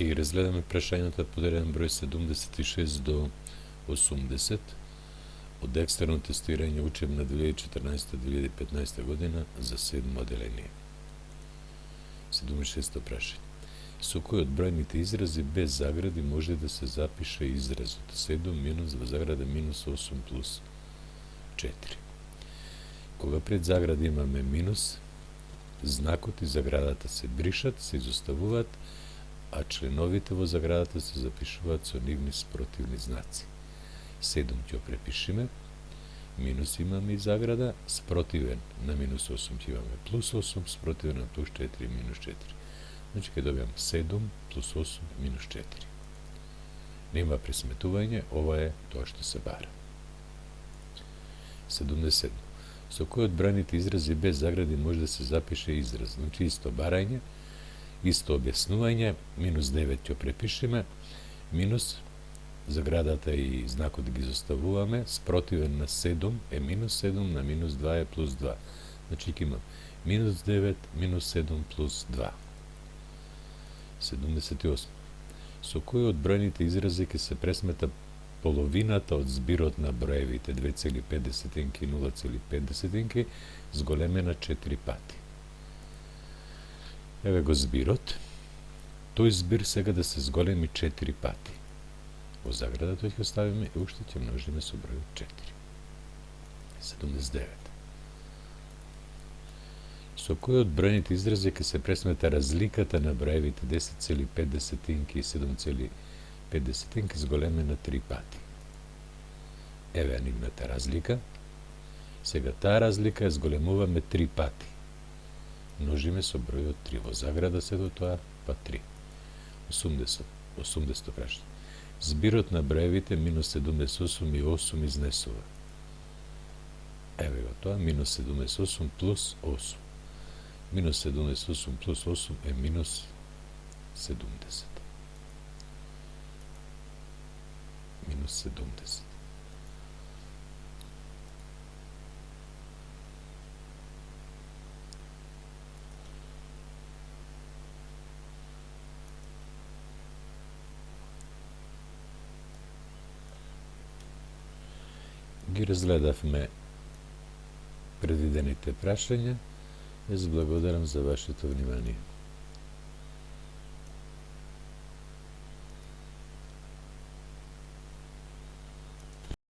Ќе ги разгледаме прашањата по реден број 76 до 80 од екстерно тестирање учебна 2014-2015 година за 7 оделение. 76 прашање. Со кој од бројните изрази без загради може да се запише изразот 7 минус 2 заграда минус 8 плюс 4? Кога пред заграда имаме минус, знакот и заградата се бришат, се изоставуваат, а членовите во заградата се запишуваат со нивни спротивни знаци. 7 ќе препишиме, минус имаме и заграда, спротивен на минус 8 ќе имаме плюс 8, спротивен на плюс 4 минус 4. Значи ќе добиам 7 плюс 8 минус 4. Нема пресметување, ова е тоа што се бара. 77. Со кој од бројните изрази без загради може да се запише израз? Значи исто барање, исто објаснување, минус 9 ќе препишеме, минус заградата и знакот ги заставуваме, спротивен на 7 е минус 7, на минус 2 е плюс 2. Значи ќе имам минус 9, минус 7 плюс 2. 78. Со кој од бројните изрази ќе се пресмета половината од збирот на броевите 2,5 и 0,5 зголемена 4 пати? Еве го збирот. Тој збир сега да се зголеми 4 пати. Во заградата ќе оставиме и уште ќе множиме со бројот 4. 79. Со кој од бројните изрази ќе се пресмета разликата на броевите 10,5 и 7,5 зголемена 3 пати? Еве нивната разлика. Сега таа разлика ја зголемуваме 3 пати. Множиме со бројот 3. Во заграда се до тоа, па 3. 80 прашање. Збирот на броевите минус 78 и 8 изнесува. Еве го тоа, минус 78 плюс 8. Минус 78 плюс 8 е минус 70. Минус 70. Ги разгледавме предвидените прашања. Јас благодарам за вашето внимание.